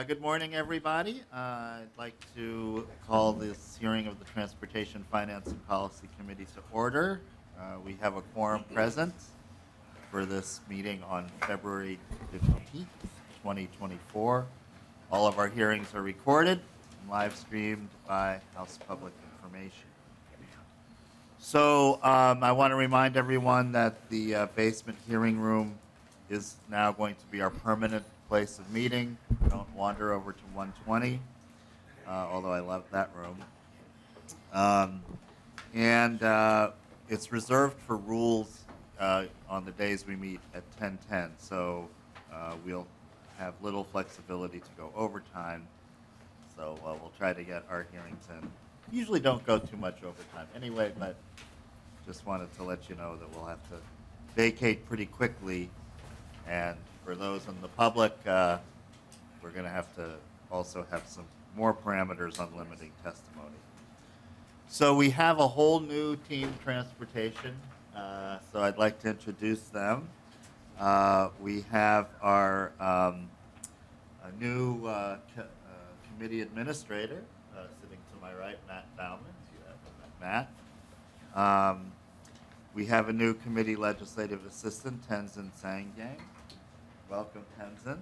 Good morning, everybody. I'd like to call this hearing of the Transportation Finance and Policy Committee to order. We have a quorum present for this meeting on February 15th, 2024. All of our hearings are recorded and live streamed by House Public Information. So I want to remind everyone that the basement hearing room is now going to be our permanent place of meeting. Don't wander over to 120, although I love that room. It's reserved for rules on the days we meet at 10:10, so we'll have little flexibility to go overtime. So we'll try to get our hearings in. Usually don't go too much overtime anyway, but just wanted to let you know that we'll have to vacate pretty quickly. And for those in the public, we're going to have to also have some more parameters on limiting testimony. So we have a whole new team transportation, so I'd like to introduce them. We have our a new committee administrator sitting to my right, Matt Bauman. You have Matt. We have a new committee legislative assistant, Tenzin Sangyang. Welcome, Tenzin.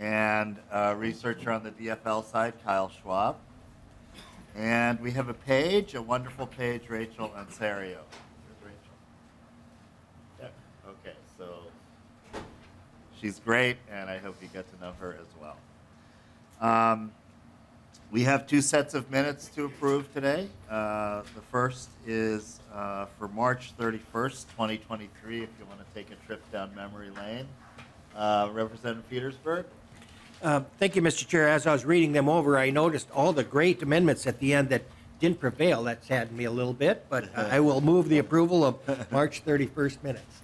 And researcher on the DFL side, Kyle Schwab. And we have a wonderful page, Rachel Ansario. Here's Rachel. Yeah. Okay, so she's great, and I hope you get to know her as well. We have two sets of minutes to approve today. The first is for March 31st, 2023, if you want to take a trip down memory lane. Representative Petersburg. Thank you, Mr. Chair. As I was reading them over, I noticed all the great amendments at the end that didn't prevail. That saddened me a little bit, but I will move the approval of March 31st minutes.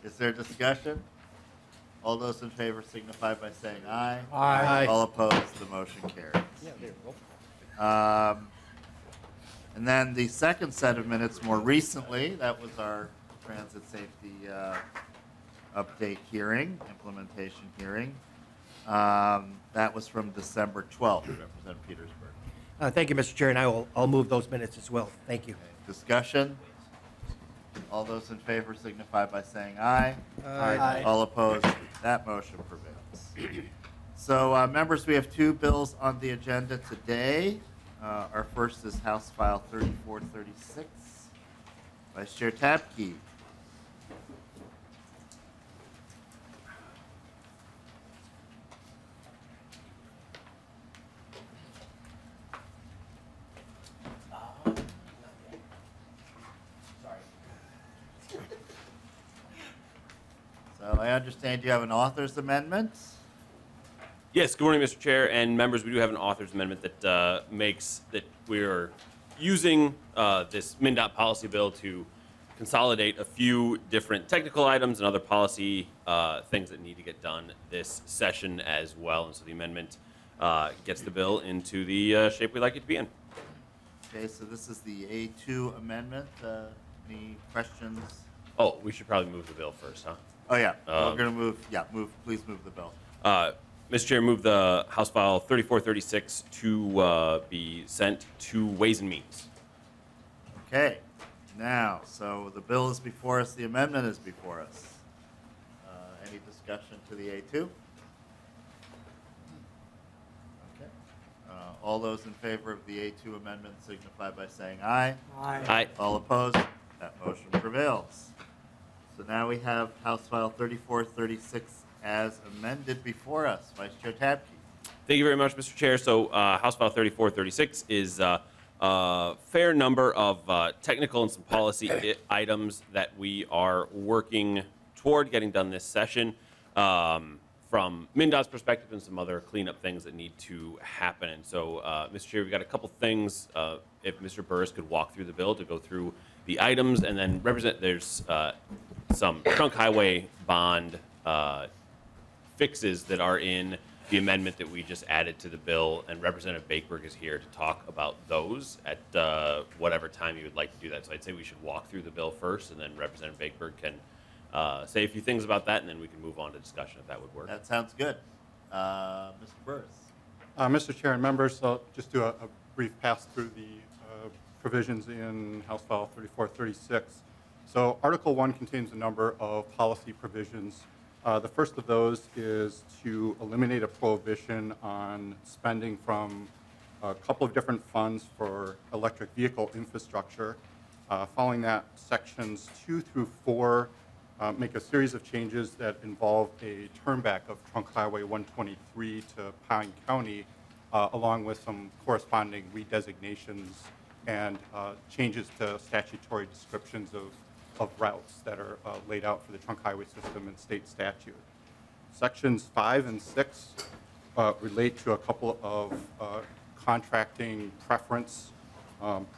Is there discussion? All those in favor signify by saying aye. Aye. All opposed, the motion carries. Yeah, there you go. And then the second set of minutes more recently, that was our transit safety update hearing, implementation hearing. That was from December 12th, Representative Petersburg. Thank you, Mr. Chair, and I'll move those minutes as well. Thank you. Okay. Discussion? All those in favor signify by saying aye. Aye. All opposed, that motion prevails. So, members, we have two bills on the agenda today. Our first is House File 3436. Vice Chair Tabke. So I understand you have an author's amendment. Yes, good morning, Mr. Chair and members. We do have an author's amendment that makes that we're using this MnDOT policy bill to consolidate a few different technical items and other policy things that need to get done this session as well. And so the amendment gets the bill into the shape we like it to be in. Okay, so this is the A2 amendment. Any questions? Oh, we should probably move the bill first, huh? Oh, yeah. We're going to move. Yeah, please move the bill. Mr. Chair, move the House File 3436 to be sent to Ways and Means. Okay. Now, so the bill is before us. The amendment is before us. Any discussion to the A2? Okay. All those in favor of the A2 amendment signify by saying aye. Aye. All opposed? That motion prevails. So now we have House File 3436 as amended before us. Vice Chair Tabke. Thank you very much, Mr. Chair. So House File 3436 is a fair number of technical and some policy items that we are working toward getting done this session from MnDOT's perspective and some other cleanup things that need to happen. And so, Mr. Chair, we've got a couple things. If Mr. Burris could walk through the bill to go through the items and then represent, there's some trunk highway bond fixes that are in the amendment that we just added to the bill, and Representative Bakeberg is here to talk about those at whatever time you would like to do that. So I'd say we should walk through the bill first, and then Representative Bakeberg can say a few things about that, and then we can move on to discussion if that would work. That sounds good. Mr. Burris. Mr. Chair and members, I'll just do a brief pass through the provisions in House File 3436. So Article 1 contains a number of policy provisions. The first of those is to eliminate a prohibition on spending from a couple of different funds for electric vehicle infrastructure. Following that, sections 2 through 4 make a series of changes that involve a turnback of Trunk Highway 123 to Pine County, along with some corresponding redesignations and changes to statutory descriptions of routes that are laid out for the trunk highway system in state statute. Sections 5 and 6 relate to a couple of contracting preference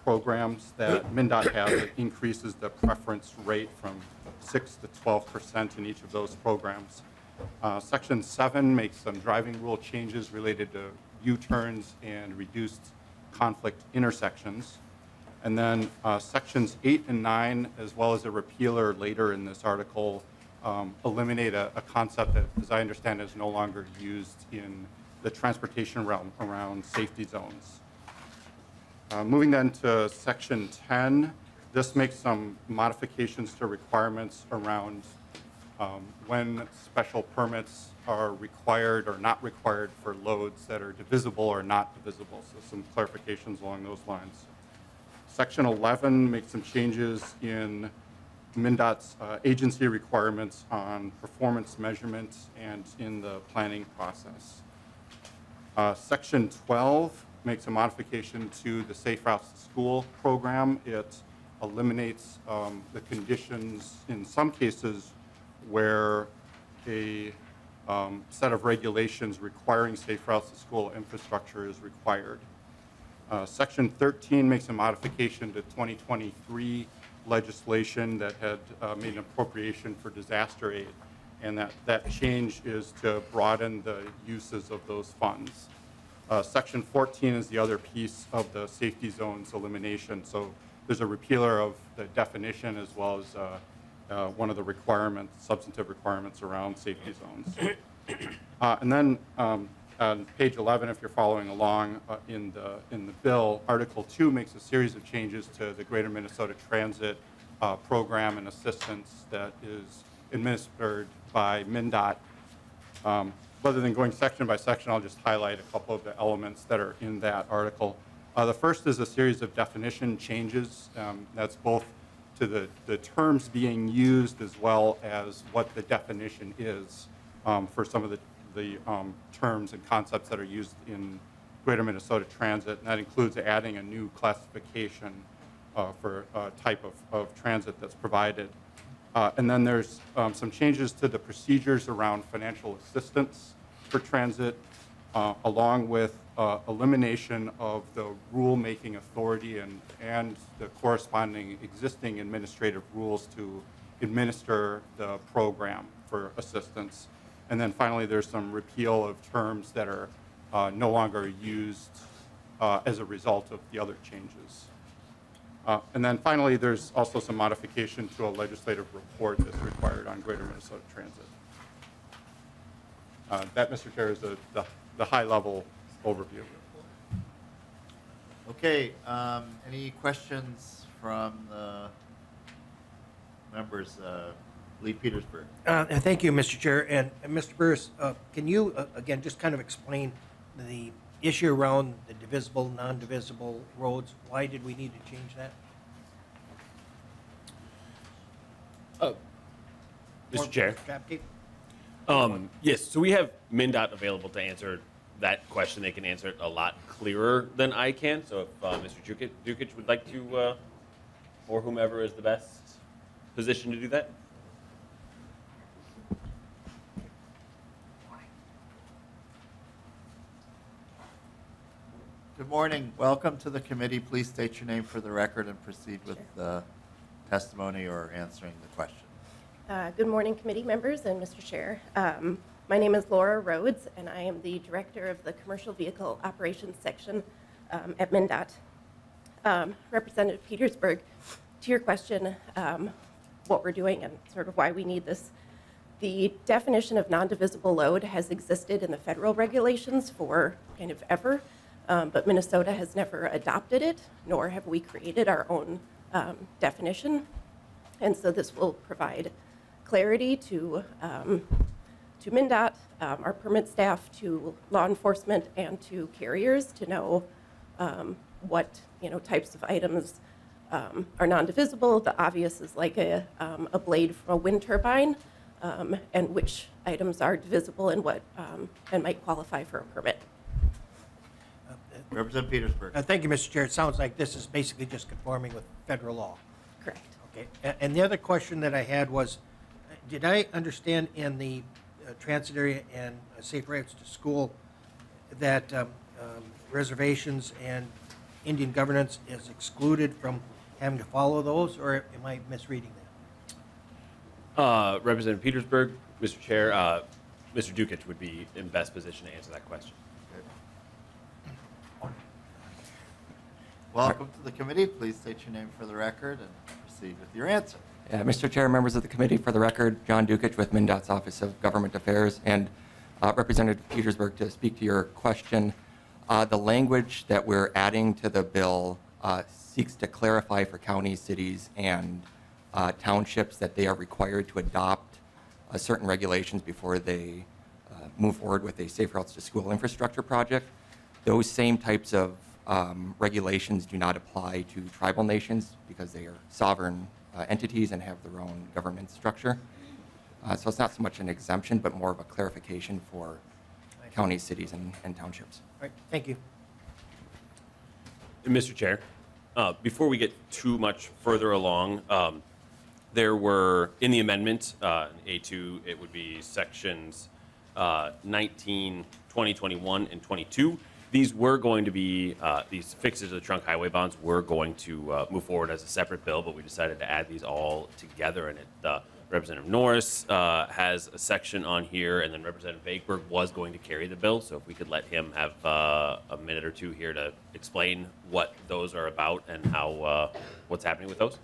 programs that MnDOT has that increases the preference rate from 6 to 12% in each of those programs. Section 7 makes some driving rule changes related to U-turns and reduced conflict intersections. And then sections 8 and 9, as well as a repealer later in this article, eliminate a concept that, as I understand, is no longer used in the transportation realm around safety zones. Moving then to section 10, this makes some modifications to requirements around when special permits are required or not required for loads that are divisible or not divisible. So some clarifications along those lines. Section 11 makes some changes in MnDOT's agency requirements on performance measurements and in the planning process. Section 12 makes a modification to the Safe Routes to School program. It eliminates the conditions in some cases where a set of regulations requiring safe routes to school infrastructure is required. Section 13 makes a modification to 2023 legislation that had made an appropriation for disaster aid, and that change is to broaden the uses of those funds. Section 14 is the other piece of the safety zones elimination. So there's a repealer of the definition as well as one of the requirements, substantive requirements around safety zones. And then on page 11, if you're following along in the bill, Article 2 makes a series of changes to the Greater Minnesota Transit program and assistance that is administered by MnDOT. Rather than going section by section, I'll just highlight a couple of the elements that are in that article. The first is a series of definition changes. That's both to the terms being used as well as what the definition is for some of the terms and concepts that are used in Greater Minnesota Transit, and that includes adding a new classification for a type of transit that's provided. And then there's some changes to the procedures around financial assistance for transit, along with elimination of the rule-making authority and the corresponding existing administrative rules to administer the program for assistance. And then finally, there's some repeal of terms that are no longer used as a result of the other changes. And then finally, there's also some modification to a legislative report that's required on Greater Minnesota Transit. That, Mr. Chair, is the high-level overview. Okay, any questions from the members? Lee Petersburg. Thank you, Mr. Chair. And Mr. Burris, can you, again, just kind of explain the issue around the divisible, non-divisible roads? Why did we need to change that? Mr. Chair. Tabke? Yes, so we have MnDOT available to answer that question. They can answer it a lot clearer than I can. So if Mr. Dukic would like to, or whomever is the best position to do that. Good morning. Welcome to the committee. Please state your name for the record and proceed with the testimony or answering the question. Good morning, committee members and Mr. Chair. My name is Laura Rhodes, and I am the director of the Commercial Vehicle Operations Section at MnDOT. Representative Petersburg, to your question, what we're doing and sort of why we need this The definition of non-divisible load has existed in the federal regulations for kind of ever, but Minnesota has never adopted it, nor have we created our own definition. And so this will provide clarity to MnDOT, our permit staff, to law enforcement, and to carriers to know what types of items are non-divisible. The obvious is like a blade from a wind turbine, and which items are divisible and what and might qualify for a permit. Representative Petersburg. Thank you, Mr. Chair. It sounds like this is basically just conforming with federal law. Correct. Okay. And the other question that I had was, did I understand in the transit area and safe routes to school that reservations and Indian governance is excluded from having to follow those, or am I misreading that? Representative Petersburg, Mr. Chair, Mr. Dukic would be in best position to answer that question. Welcome to the committee. Please state your name for the record and proceed with your answer. Mr. Chair, members of the committee, for the record, John Dukic with MnDOT's Office of Government Affairs, and Representative Petersburg, to speak to your question. The language that we're adding to the bill seeks to clarify for counties, cities, and townships that they are required to adopt certain regulations before they move forward with a safe routes to school infrastructure project. Those same types of regulations do not apply to tribal nations because they are sovereign entities and have their own government structure. So it's not so much an exemption, but more of a clarification for counties, cities, and townships. All right, thank you. Mr. Chair, before we get too much further along, there were, in the amendment, A2, it would be sections 19, 20, 21, and 22. These were going to be, these fixes of the trunk highway bonds were going to move forward as a separate bill, but we decided to add these all together, and it, Representative Norris has a section on here, and then Representative Vakeberg was going to carry the bill, so if we could let him have a minute or two here to explain what those are about and how, what's happening with those.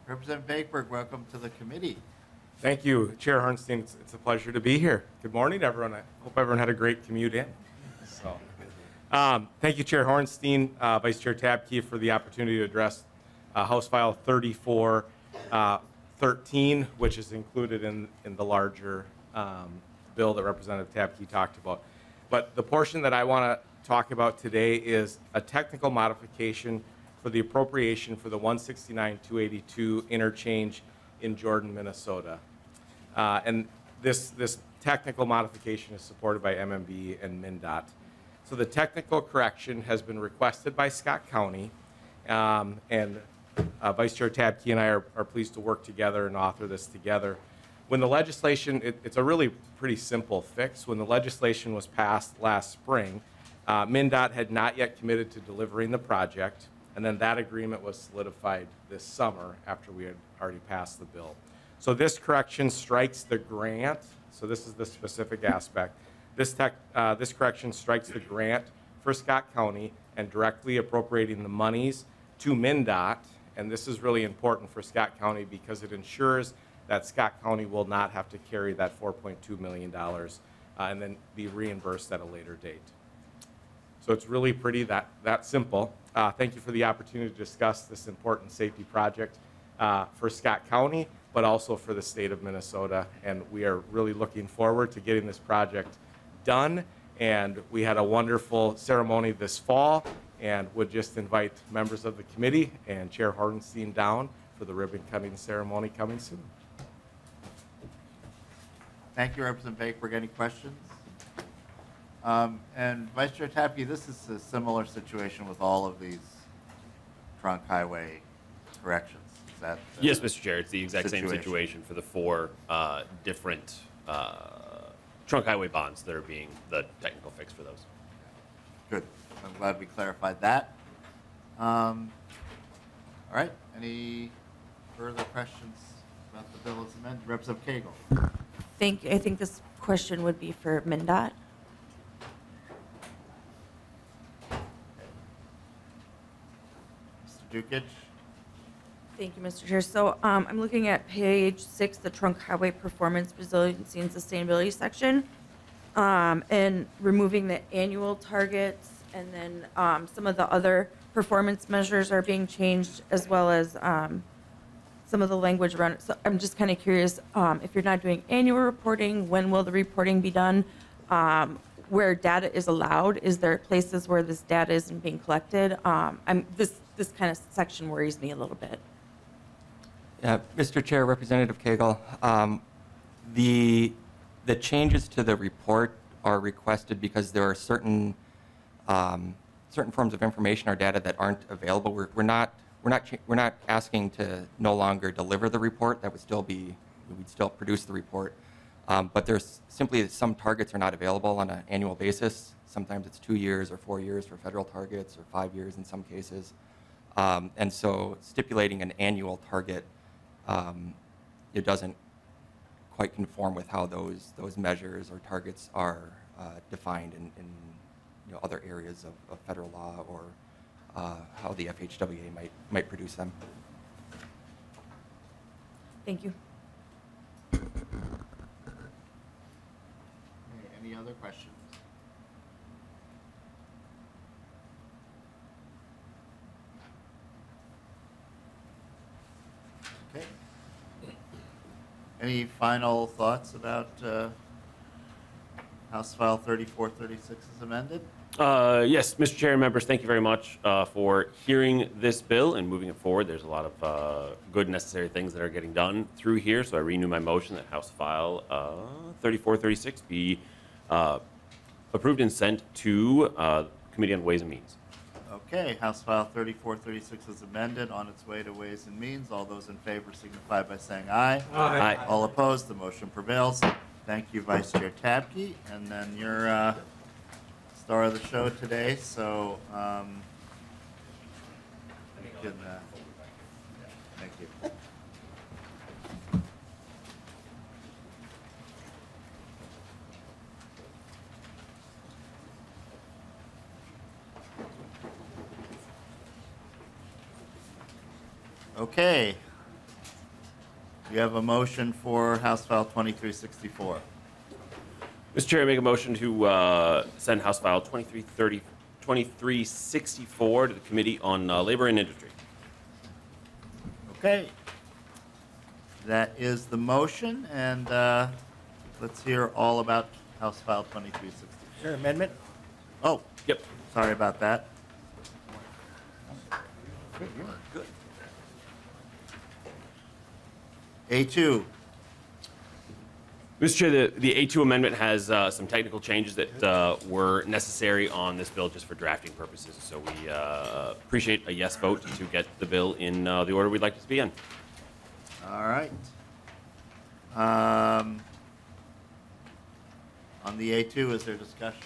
Representative Vakeberg, welcome to the committee. Thank you, Chair Hornstein. It's a pleasure to be here. Good morning, everyone. I hope everyone had a great commute in. So, thank you, Chair Hornstein, Vice Chair Tabke, for the opportunity to address House File 3413, which is included in the larger bill that Representative Tabke talked about. But the portion that I want to talk about today is a technical modification for the appropriation for the 169-282 interchange in Jordan, Minnesota. And this technical modification is supported by MMB and MnDOT. So the technical correction has been requested by Scott County, and Vice Chair Tabke and I are pleased to work together and author this together. When the legislation, it's a really pretty simple fix. When the legislation was passed last spring, MnDOT had not yet committed to delivering the project, and then that agreement was solidified this summer after we had already passed the bill. So this correction strikes the grant. So this is the specific aspect. This correction strikes the grant for Scott County and directly appropriating the monies to MnDOT. And this is really important for Scott County because it ensures that Scott County will not have to carry that $4.2 million and then be reimbursed at a later date. So it's really pretty that simple. Thank you for the opportunity to discuss this important safety project for Scott County, but also for the state of Minnesota. And we are really looking forward to getting this project done. And we had a wonderful ceremony this fall and would just invite members of the committee and Chair Hornstein down for the ribbon cutting ceremony coming soon. Thank you, Representative Vakeberg. Any questions? And Vice Chair Tabke, this is a similar situation with all of these trunk highway corrections. Is that Yes, Mr. Chair, it's the exact same situation. situation for the four different trunk highway bonds that are being the technical fix for those. Good. I'm glad we clarified that. All right. Any further questions about the bill as amended? Representative Cagle. Thank you. I think this question would be for MnDOT. Dukic. Thank you, Mr. Chair. So I'm looking at page 6, the trunk highway performance, resiliency, and sustainability section, and removing the annual targets, and then some of the other performance measures are being changed, as well as some of the language around it. So I'm just kind of curious, if you're not doing annual reporting, when will the reporting be done? Where data is allowed, is there places where this data isn't being collected? This kind of section worries me a little bit. Mr. Chair, Representative Cagle, the changes to the report are requested because there are certain forms of information or data that aren't available. We're not asking to no longer deliver the report. That would still be, we'd still produce the report. But there's simply some targets are not available on an annual basis. Sometimes it's 2 years or 4 years for federal targets, or 5 years in some cases. And so stipulating an annual target, it doesn't quite conform with how those measures or targets are defined in other areas of federal law, or how the FHWA might produce them. Thank you. Any other questions? Okay. Any final thoughts about House File 3436 as amended? Yes, Mr. Chair and members, thank you very much for hearing this bill and moving it forward. There's a lot of good necessary things that are getting done through here, so I renew my motion that House File 3436 be approved and sent to Committee on Ways and Means. Okay, House File 3436 is amended, on its way to Ways and Means. All those in favor signify by saying aye. Aye. All opposed, the motion prevails. Thank you, Vice Chair Tabke. And then you're star of the show today, so you can, thank you. Okay. You have a motion for House File 2364. Mr. Chair, I make a motion to send House File 2364 to the Committee on Labor and Industry. Okay. That is the motion, and let's hear all about House File 2364. Is there an amendment? Oh, Yep. sorry about that. Good. A2. Mr. Chair, the A2 amendment has some technical changes that were necessary on this bill just for drafting purposes. So we appreciate a yes vote to get the bill in the order we'd like it to be in. All right. On the A2, is there discussion?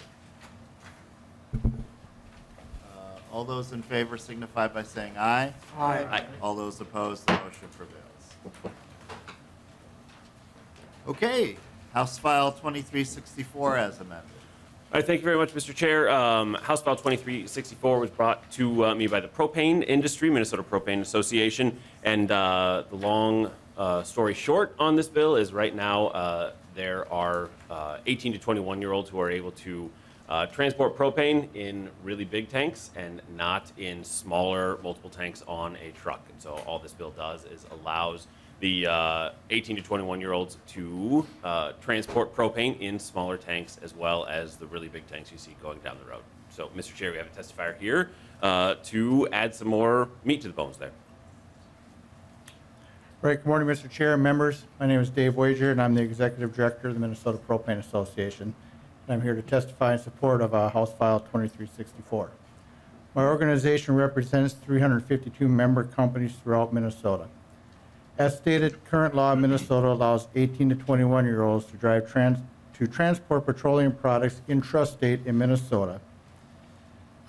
All those in favor signify by saying aye. Aye. All those opposed, the motion prevails. Okay, House File 2364 as amended. All right, thank you very much, Mr. Chair. House File 2364 was brought to me by the propane industry, Minnesota Propane Association, and the long story short on this bill is right now there are 18 to 21-year-olds who are able to transport propane in really big tanks and not in smaller multiple tanks on a truck. And so all this bill does is allows the 18 to 21-year-olds to transport propane in smaller tanks as well as the really big tanks you see going down the road. So, Mr. Chair, we have a testifier here to add some more meat to the bones there. Right. Good morning, Mr. Chair and members. My name is Dave Wager, and I'm the Executive Director of the Minnesota Propane Association. And I'm here to testify in support of House File 2364. My organization represents 352 member companies throughout Minnesota. As stated, current law in Minnesota allows 18 to 21-year-olds to transport petroleum products intrastate in Minnesota,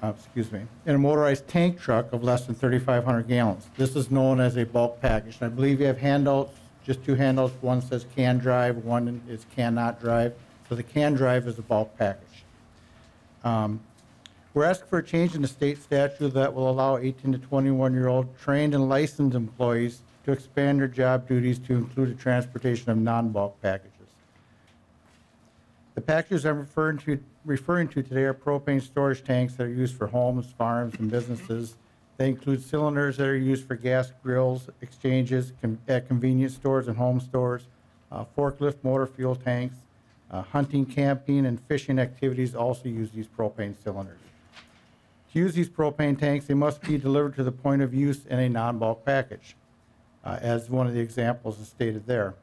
in a motorized tank truck of less than 3,500 gallons. This is known as a bulk package. And I believe you have handouts, just two handouts. One says can drive, one is cannot drive. So the can drive is a bulk package. We're asking for a change in the state statute that will allow 18 to 21-year-old trained and licensed employees to expand their job duties to include the transportation of non-bulk packages. The packages I'm referring to today are propane storage tanks that are used for homes, farms, and businesses. They include cylinders that are used for gas grills, exchanges at convenience stores and home stores, forklift motor fuel tanks, hunting, camping, and fishing activities also use these propane cylinders. To use these propane tanks, they must be delivered to the point of use in a non-bulk package, as one of the examples is stated there.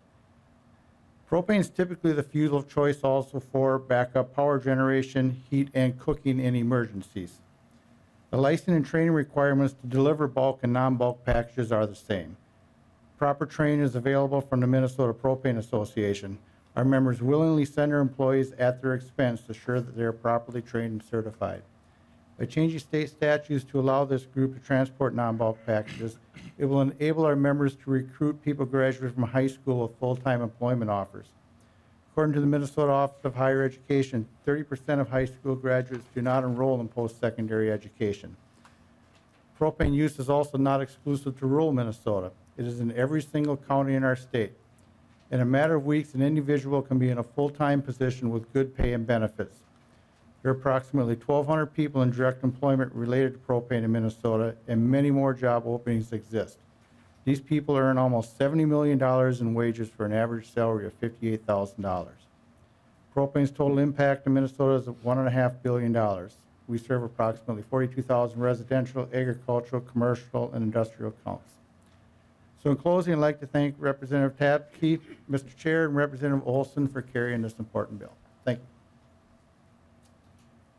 Propane is typically the fuel of choice also for backup power generation, heat, and cooking in emergencies. The licensing and training requirements to deliver bulk and non-bulk packages are the same. Proper training is available from the Minnesota Propane Association. Our members willingly send their employees at their expense to ensure that they are properly trained and certified. By changing state statutes to allow this group to transport non-bulk packages, it will enable our members to recruit people graduating from high school with full-time employment offers. According to the Minnesota Office of Higher Education, 30% of high school graduates do not enroll in post-secondary education. Propane use is also not exclusive to rural Minnesota. It is in every single county in our state. In a matter of weeks, an individual can be in a full-time position with good pay and benefits. There are approximately 1,200 people in direct employment related to propane in Minnesota, and many more job openings exist. These people earn almost $70 million in wages for an average salary of $58,000. Propane's total impact in Minnesota is $1.5 billion. We serve approximately 42,000 residential, agricultural, commercial, and industrial accounts. So in closing, I'd like to thank Representative Tabke, Mr. Chair, and Representative Olson for carrying this important bill. Thank you.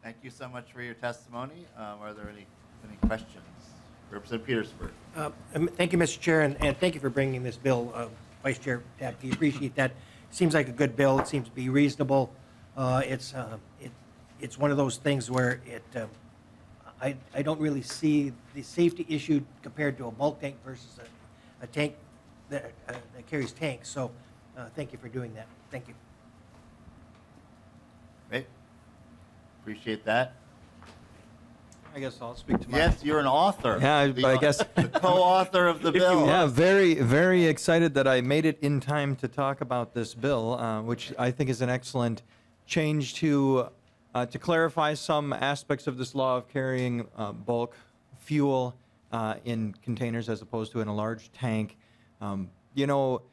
Thank you so much for your testimony. Are there any questions? Representative Petersburg. Thank you, Mr. Chair, and thank you for bringing this bill, Vice Chair Tabke. Appreciate that. Seems like a good bill. It seems to be reasonable. It's one of those things where I don't really see the safety issue compared to a bulk tank versus a tank that carries tanks. So thank you for doing that. Thank you. Great. Appreciate that. I guess I'll speak to my... Yes, you're an author. Yeah, I guess... The co-author of the bill. Yeah, very, very excited that I made it in time to talk about this bill, which I think is an excellent change to clarify some aspects of this law of carrying bulk fuel in containers as opposed to in a large tank. You know,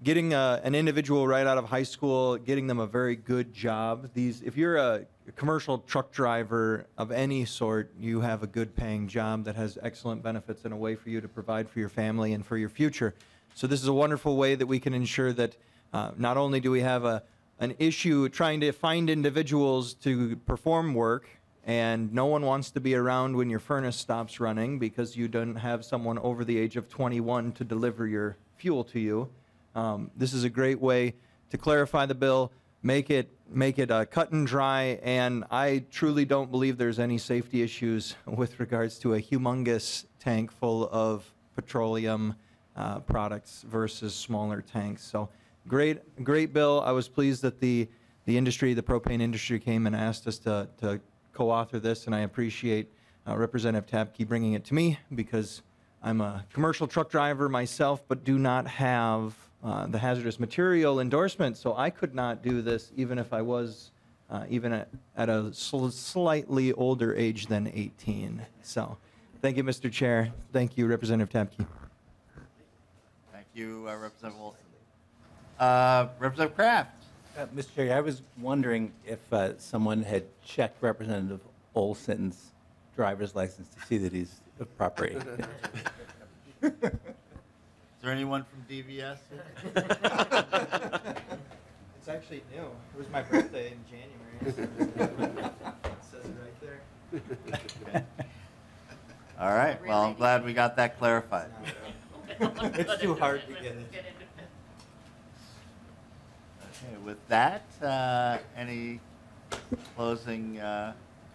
getting an individual right out of high school, getting them a very good job. If you're a commercial truck driver of any sort, you have a good paying job that has excellent benefits and a way for you to provide for your family and for your future. So this is a wonderful way that we can ensure that not only do we have an issue trying to find individuals to perform work, and no one wants to be around when your furnace stops running because you don't have someone over the age of 21 to deliver your fuel to you. This is a great way to clarify the bill, make it cut and dry, and I truly don't believe there's any safety issues with regards to a humongous tank full of petroleum products versus smaller tanks. So great bill. I was pleased that the industry, the propane industry, came and asked us to co-author this, and I appreciate Representative Tabke bringing it to me because I'm a commercial truck driver myself, but do not have the hazardous material endorsement, so I could not do this even if I was even at a slightly older age than 18. So thank you, Mr. Chair. Thank you, Representative Tabke. Thank you, Representative Wilson. Representative Kraft. Mr. Chair, I was wondering if someone had checked Representative Olson's driver's license to see that he's of proper age. Is there anyone from DVS? It's actually new. It was my birthday in January. It says it right there. Okay. All right. Well, I'm glad we got that clarified. It's too hard to get it. Okay, with that, any closing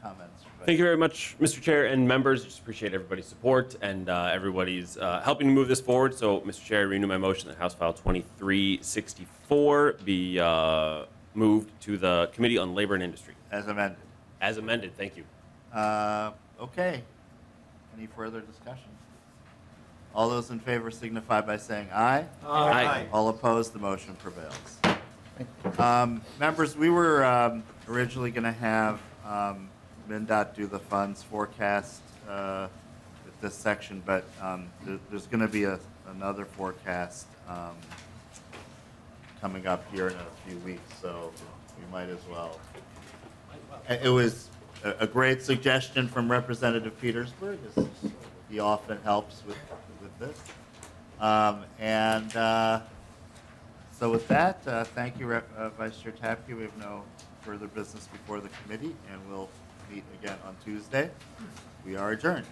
comments? Thank you very much, Mr. Chair and members. Just appreciate everybody's support and everybody's helping to move this forward. So, Mr. Chair, I renew my motion that House File 2364 be moved to the Committee on Labor and Industry. As amended. As amended, thank you. Okay. Any further discussion? All those in favor signify by saying aye. Aye. All opposed, the motion prevails. Members, we were originally going to have MnDOT do the funds forecast at this section, but there's going to be another forecast coming up here in a few weeks, so we might as well. It was a great suggestion from Representative Petersburg, as he often helps with this. So with that, thank you, Vice Chair Tabke. We have no further business before the committee, and we'll meet again on Tuesday. We are adjourned.